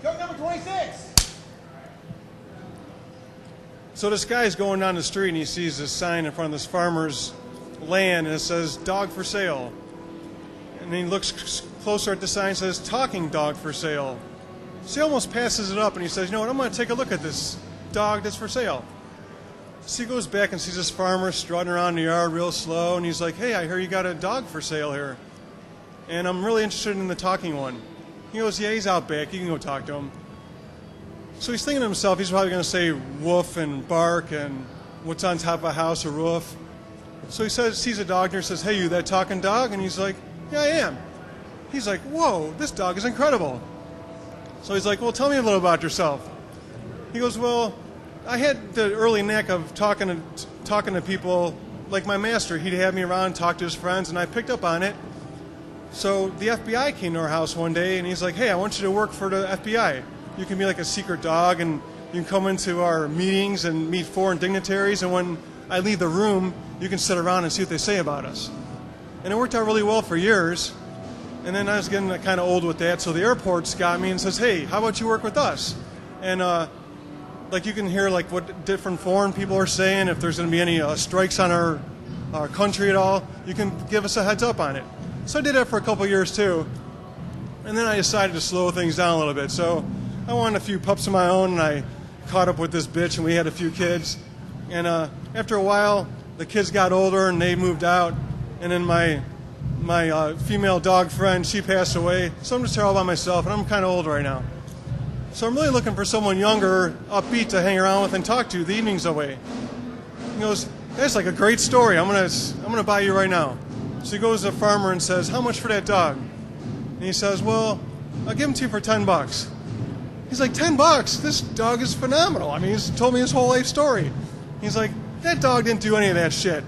Truck number 26. So this guy's going down the street and he sees this sign in front of this farmer's land and it says dog for sale. And he looks closer at the sign and says talking dog for sale. So he almost passes it up and he says, you know what, I'm going to take a look at this dog that's for sale. So he goes back and sees this farmer strutting around the yard real slow and he's like, hey, I hear you got a dog for sale here. And I'm really interested in the talking one. He goes, yeah, he's out back. You can go talk to him. So he's thinking to himself, he's probably going to say woof and bark and what's on top of a house, a roof. So he sees a dog and says, hey, you that talking dog? And he's like, yeah, I am. He's like, whoa, this dog is incredible. So he's like, well, tell me a little about yourself. He goes, well, I had the early knack of talking to people like my master. He'd have me around, talk to his friends, and I picked up on it. So the FBI came to our house one day, and he's like, hey, I want you to work for the FBI. You can be like a secret dog, and you can come into our meetings and meet foreign dignitaries, and when I leave the room, you can sit around and see what they say about us. And it worked out really well for years, and then I was getting kind of old with that, so the airports got me and says, hey, how about you work with us? And like you can hear like what different foreign people are saying, if there's going to be any strikes on our country at all, you can give us a heads up on it. So I did that for a couple years too, and then I decided to slow things down a little bit. So I wanted a few pups of my own, and I caught up with this bitch, and we had a few kids. And after a while, the kids got older, and they moved out. And then my female dog friend, she passed away. So I'm just here all by myself, and I'm kind of old right now. So I'm really looking for someone younger, upbeat to hang around with and talk to the evenings away. He goes, that's like a great story. I'm gonna buy you right now. So he goes to the farmer and says, how much for that dog? And he says, well, I'll give him to you for $10. He's like, $10? This dog is phenomenal. I mean, he's told me his whole life story. He's like, that dog didn't do any of that shit.